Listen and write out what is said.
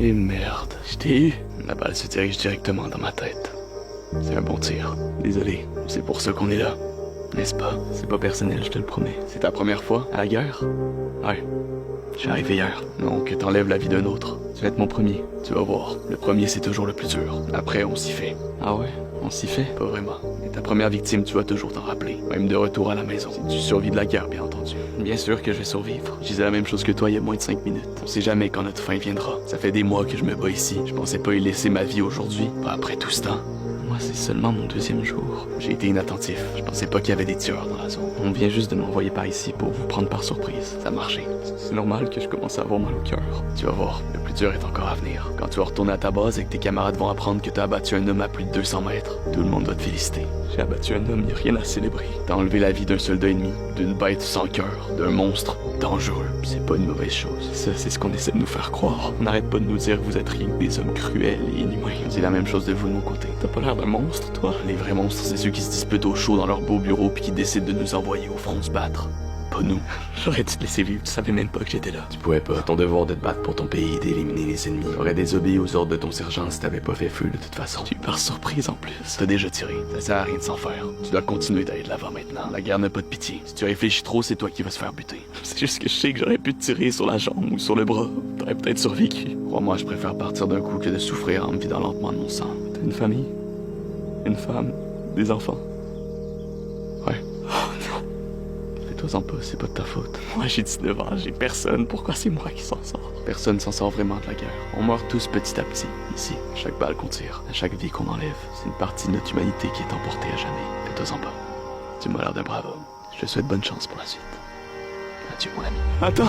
Et merde, je t'ai eu. La balle se dirige directement dans ma tête. C'est un bon tir. Désolé, c'est pour ça qu'on est là. N'est-ce pas? C'est pas personnel, je te le promets. C'est ta première fois à la guerre? Ouais. Je suis arrivé hier. Donc, t'enlèves la vie d'un autre. Tu vas être mon premier. Tu vas voir. Le premier, c'est toujours le plus dur. Après, on s'y fait. Ah ouais? On s'y fait? Pas vraiment. Mais ta première victime, tu vas toujours t'en rappeler. Même de retour à la maison. Si tu survis de la guerre, bien entendu. Bien sûr que je vais survivre. Je disais la même chose que toi il y a moins de 5 minutes. On sait jamais quand notre fin viendra. Ça fait des mois que je me bats ici. Je pensais pas y laisser ma vie aujourd'hui. Pas après tout ce temps. Moi, c'est seulement mon 2e jour. J'ai été inattentif. Je pensais pas qu'il y avait des tueurs dans la zone. On vient juste de m'envoyer par ici pour vous prendre par surprise. Ça a marché. C'est normal que je commence à avoir mal au cœur. Tu vas voir, le plus dur est encore à venir. Quand tu vas retourner à ta base et que tes camarades vont apprendre que t'as abattu un homme à plus de 200 mètres, tout le monde va te féliciter. J'ai abattu un homme, y a rien à célébrer. T'as enlevé la vie d'un soldat ennemi, d'une bête sans cœur, d'un monstre dangereux. C'est pas une mauvaise chose. Ça, c'est ce qu'on essaie de nous faire croire. On n'arrête pas de nous dire que vous êtes rien que des hommes cruels et inhumains. C'est la même chose de vous de mon côté. T'as pas l'air d'un monstre, toi? Les vrais monstres, c'est ceux qui se disputent au chaud dans leur beau bureau puis qui décident de nous envoyer au front se battre. Pas nous. J'aurais dû te laisser vivre, tu savais même pas que j'étais là. Tu pouvais pas. Ton devoir de te battre pour ton pays et d'éliminer les ennemis. J'aurais désobéi aux ordres de ton sergent si t'avais pas fait feu de toute façon. Tu es par surprise en plus. T'as déjà tiré. Ça sert à rien de s'en faire. Tu dois continuer d'aller de l'avant maintenant. La guerre n'a pas de pitié. Si tu réfléchis trop, c'est toi qui vas se faire buter. C'est juste que je sais que j'aurais pu te tirer sur la jambe ou sur le bras. T'aurais peut-être survécu. Crois-moi, je préfère partir d'un coup que de souffrir en me vidant lentement de mon sang. T'as une famille? Une femme? Des enfants? Ouais. Fais-toi-en pas, c'est pas de ta faute. Moi j'ai 19 ans, j'ai personne, pourquoi c'est moi qui s'en sort? Personne s'en sort vraiment de la guerre. On meurt tous petit à petit, ici. Chaque balle qu'on tire, à chaque vie qu'on enlève, c'est une partie de notre humanité qui est emportée à jamais. Fais-toi-en pas. Tu m'as l'air d'un brave homme. Je te souhaite bonne chance pour la suite. Adieu mon ami. Attends!